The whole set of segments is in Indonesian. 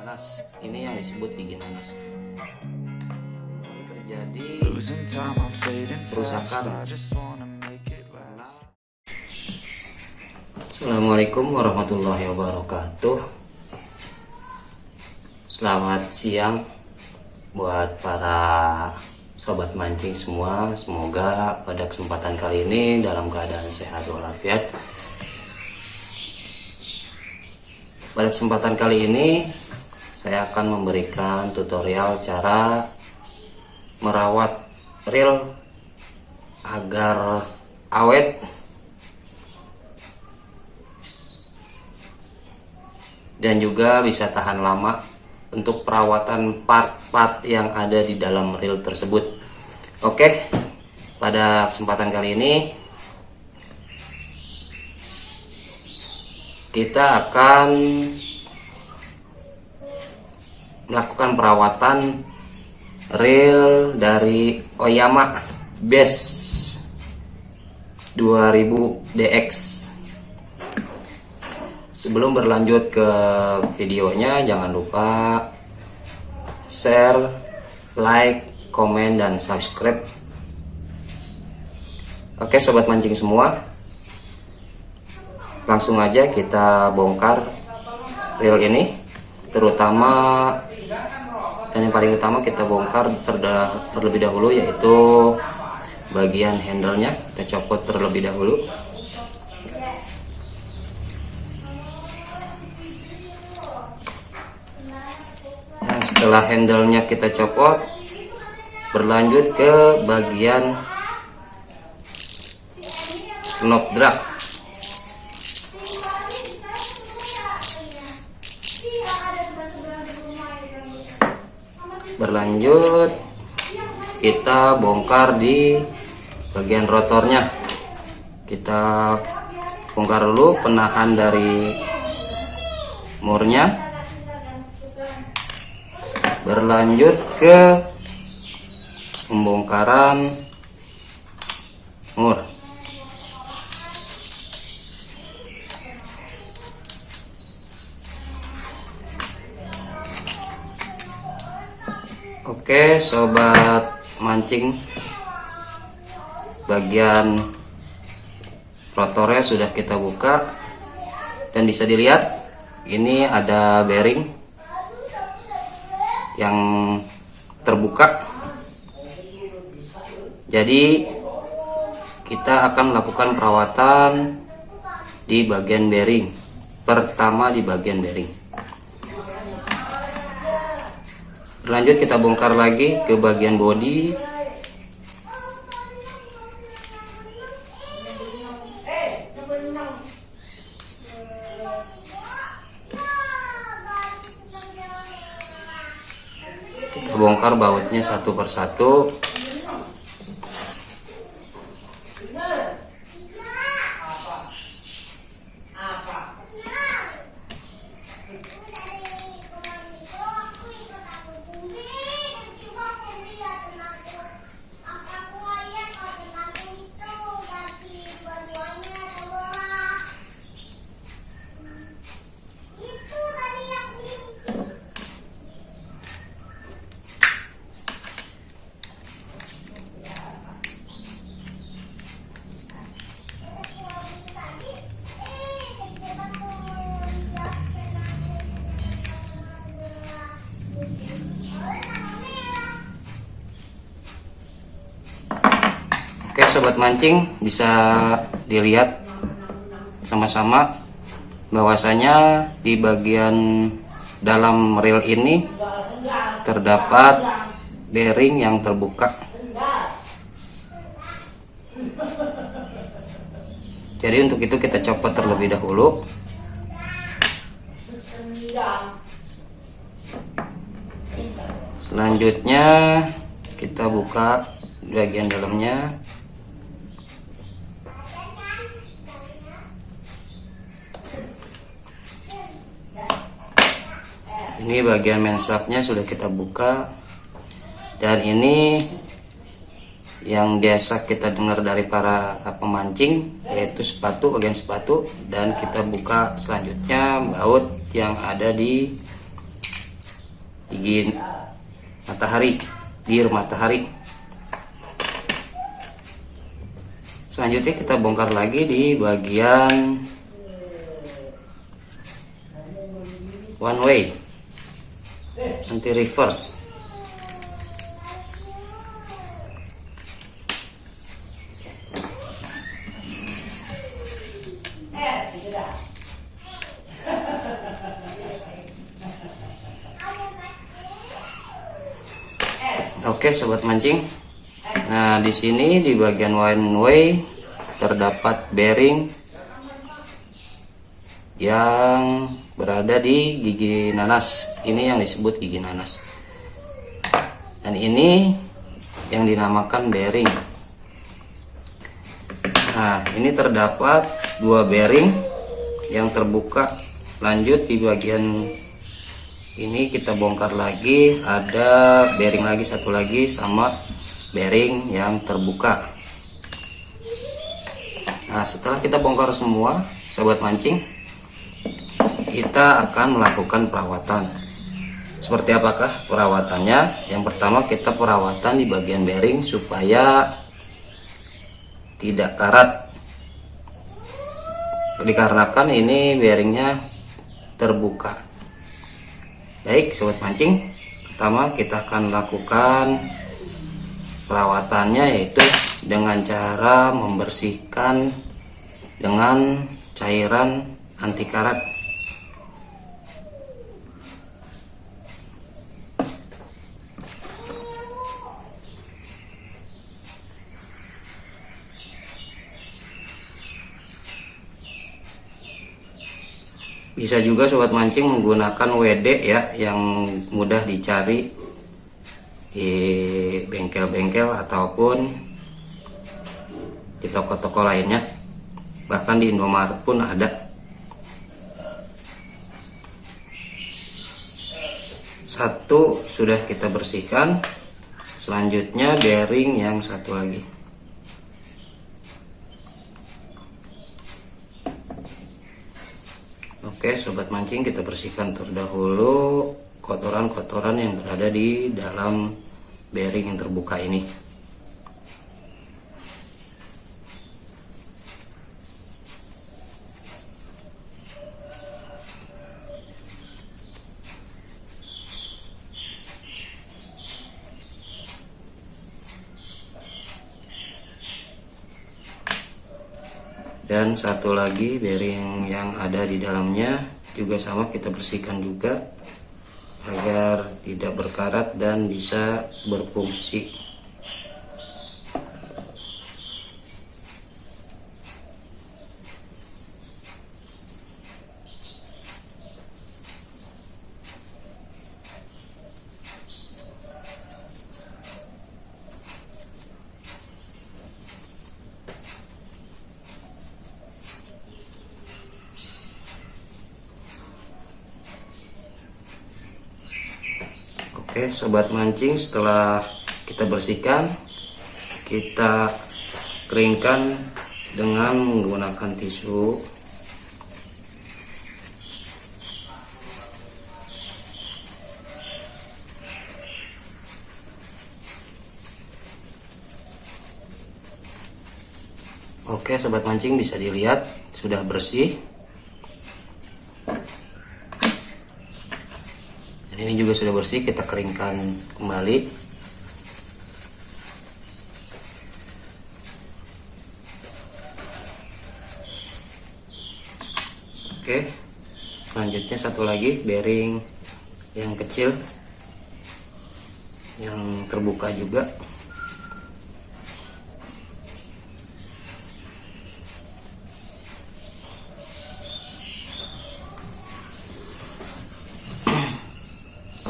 nanas. Ini yang disebut gigi nanas. Ini terjadi kerusakan. Assalamualaikum warahmatullahi wabarakatuh. Selamat siang buat para sobat mancing semua. Semoga pada kesempatan kali ini dalam keadaan sehat walafiat. Pada kesempatan kali ini saya akan memberikan tutorial cara merawat reel agar awet dan juga bisa tahan lama untuk perawatan part-part yang ada di dalam reel tersebut. Oke, pada kesempatan kali ini kita akan melakukan perawatan reel dari Oyama Bass 2000 DX. Sebelum berlanjut ke videonya, jangan lupa share, like, komen, dan subscribe. Oke sobat mancing semua, langsung aja kita bongkar reel ini. Terutama dan yang paling utama kita bongkar terlebih dahulu, yaitu bagian handle-nya. Kita copot terlebih dahulu. Nah, setelah handle-nya kita copot, berlanjut ke bagian knob drag. Berlanjut kita bongkar di bagian rotornya. Kita bongkar dulu penahan dari murnya. Berlanjut ke pembongkaran mur. Oke sobat mancing, bagian rotornya sudah kita buka dan bisa dilihat ini ada bearing yang terbuka. Jadi kita akan melakukan perawatan di bagian bearing. Pertama di bagian bearing. Lanjut kita bongkar lagi ke bagian bodi. Kita bongkar bautnya satu persatu. Oke sobat mancing, bisa dilihat sama-sama bahwasanya di bagian dalam reel ini terdapat bearing yang terbuka. Jadi untuk itu kita copot terlebih dahulu. Selanjutnya kita buka bagian dalamnya. Ini bagian mensapnya sudah kita buka, dan ini yang biasa kita dengar dari para pemancing, yaitu sepatu, bagian sepatu. Dan kita buka selanjutnya baut yang ada di gigi matahari, gear matahari. Selanjutnya kita bongkar lagi di bagian one way anti reverse. Oke sobat mancing. Nah, di sini di bagian one way terdapat bearing yang berada di gigi nanas. Ini yang disebut gigi nanas. Dan ini yang dinamakan bearing. Nah, ini terdapat dua bearing yang terbuka. Lanjut di bagian ini kita bongkar lagi, ada bearing lagi satu lagi sama bearing yang terbuka. Nah, setelah kita bongkar semua, sobat mancing, kita akan melakukan perawatan. Seperti apakah perawatannya? Yang pertama kita perawatan di bagian bearing supaya tidak karat. Dikarenakan ini bearingnya terbuka. Baik sobat mancing, pertama kita akan lakukan perawatannya, yaitu dengan cara membersihkan dengan cairan anti karat. Bisa juga sobat mancing menggunakan WD ya, yang mudah dicari di bengkel-bengkel ataupun di toko-toko lainnya, bahkan di Indomaret pun ada. Satu sudah kita bersihkan, selanjutnya bearing yang satu lagi. Oke sobat mancing, kita bersihkan terdahulu kotoran-kotoran yang berada di dalam bearing yang terbuka ini. Dan satu lagi bearing yang ada di dalamnya juga sama, kita bersihkan juga agar tidak berkarat dan bisa berfungsi. Oke sobat mancing, setelah kita bersihkan, kita keringkan dengan menggunakan tisu. Oke sobat mancing, bisa dilihat sudah bersih. Ini juga sudah bersih, kita keringkan kembali. Oke, selanjutnya satu lagi bearing yang kecil yang terbuka juga.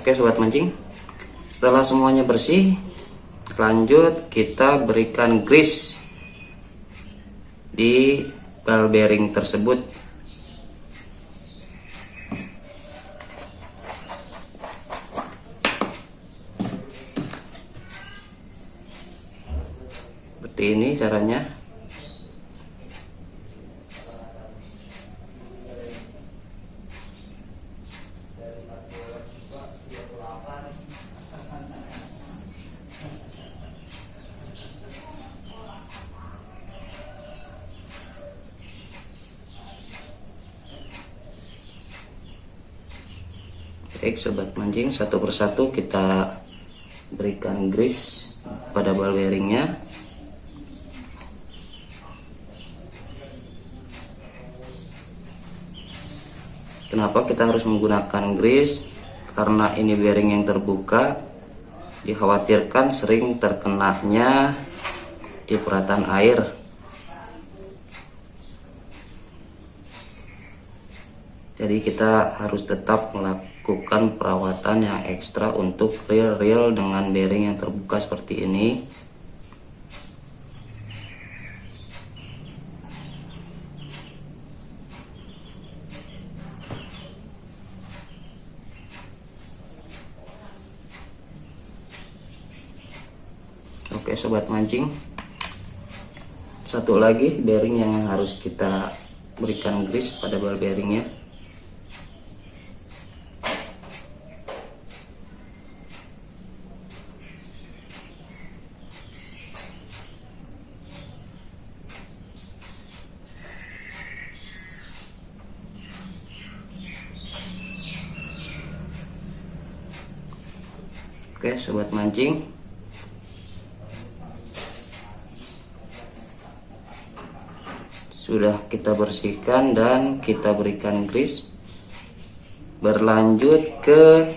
Oke sobat mancing, setelah semuanya bersih, lanjut kita berikan grease di ball bearing tersebut. Seperti ini caranya. Oke sobat mancing, satu persatu kita berikan grease pada ball bearingnya. Kenapa kita harus menggunakan grease? Karena ini bearing yang terbuka, dikhawatirkan sering terkenanya cipratan air. Jadi kita harus tetap melakukan perawatan yang ekstra untuk reel dengan bearing yang terbuka seperti ini. Oke sobat mancing, satu lagi bearing yang harus kita berikan grease pada ball bearingnya. Oke sobat mancing, sudah kita bersihkan dan kita berikan grease. Berlanjut ke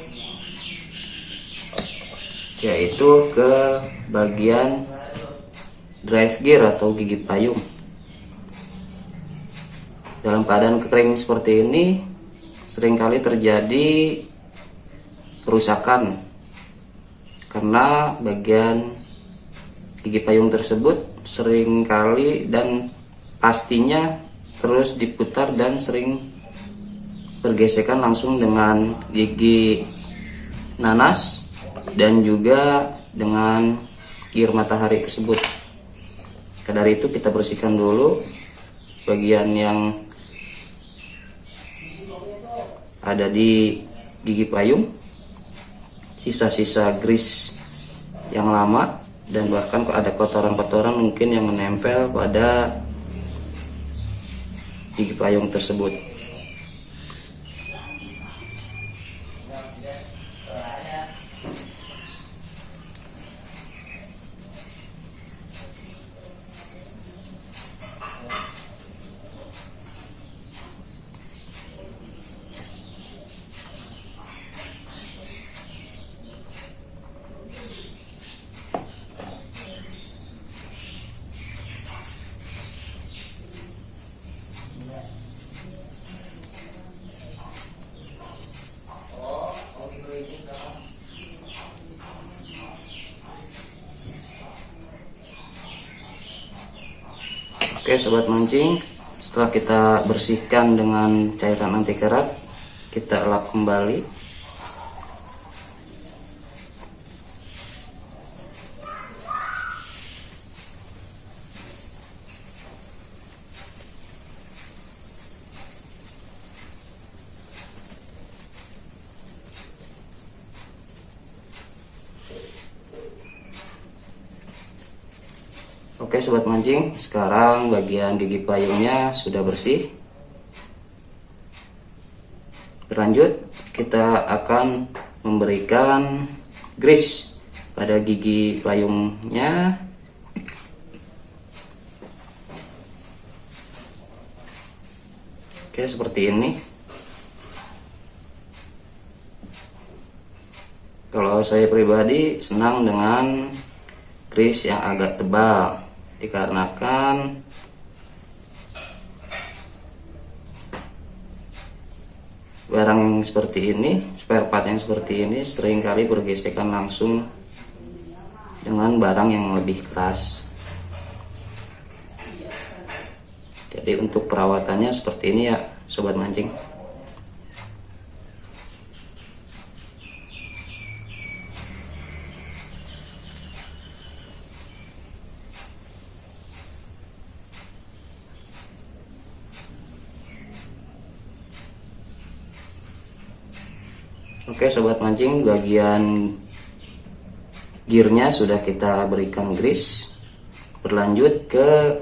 yaitu ke bagian drive gear atau gigi payung. Dalam keadaan kering seperti ini seringkali terjadi kerusakan karena bagian gigi payung tersebut seringkali dan pastinya terus diputar dan sering bergesekan langsung dengan gigi nanas dan juga dengan gear matahari tersebut. Dari itu kita bersihkan dulu bagian yang ada di gigi payung, sisa-sisa grease yang lama, dan bahkan ada kotoran-kotoran mungkin yang menempel pada gigi payung tersebut. Oke sobat mancing, setelah kita bersihkan dengan cairan anti kerat, kita elap kembali. Oke sobat mancing, sekarang bagian gigi payungnya sudah bersih. Berlanjut kita akan memberikan grease pada gigi payungnya. Oke seperti ini. Kalau saya pribadi senang dengan grease yang agak tebal, dikarenakan barang yang seperti ini, spare part yang seperti ini seringkali bergesekan langsung dengan barang yang lebih keras. Jadi untuk perawatannya seperti ini ya sobat mancing. Oke sobat mancing, bagian gearnya sudah kita berikan grease. Berlanjut ke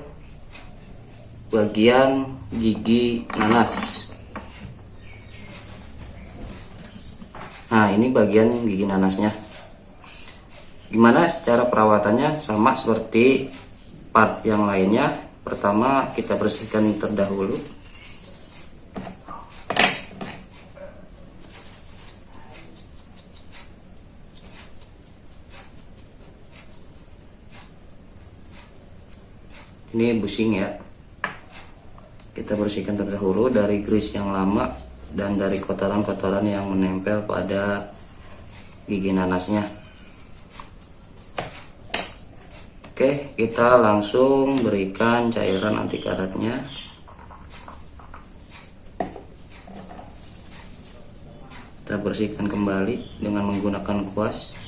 bagian gigi nanas. Nah, ini bagian gigi nanasnya. Gimana secara perawatannya? Sama seperti part yang lainnya. Pertama kita bersihkan terdahulu. Ini busing ya. Kita bersihkan terdahulu dari grease yang lama dan dari kotoran-kotoran yang menempel pada gigi nanasnya. Oke, kita langsung berikan cairan anti karatnya. Kita bersihkan kembali dengan menggunakan kuas.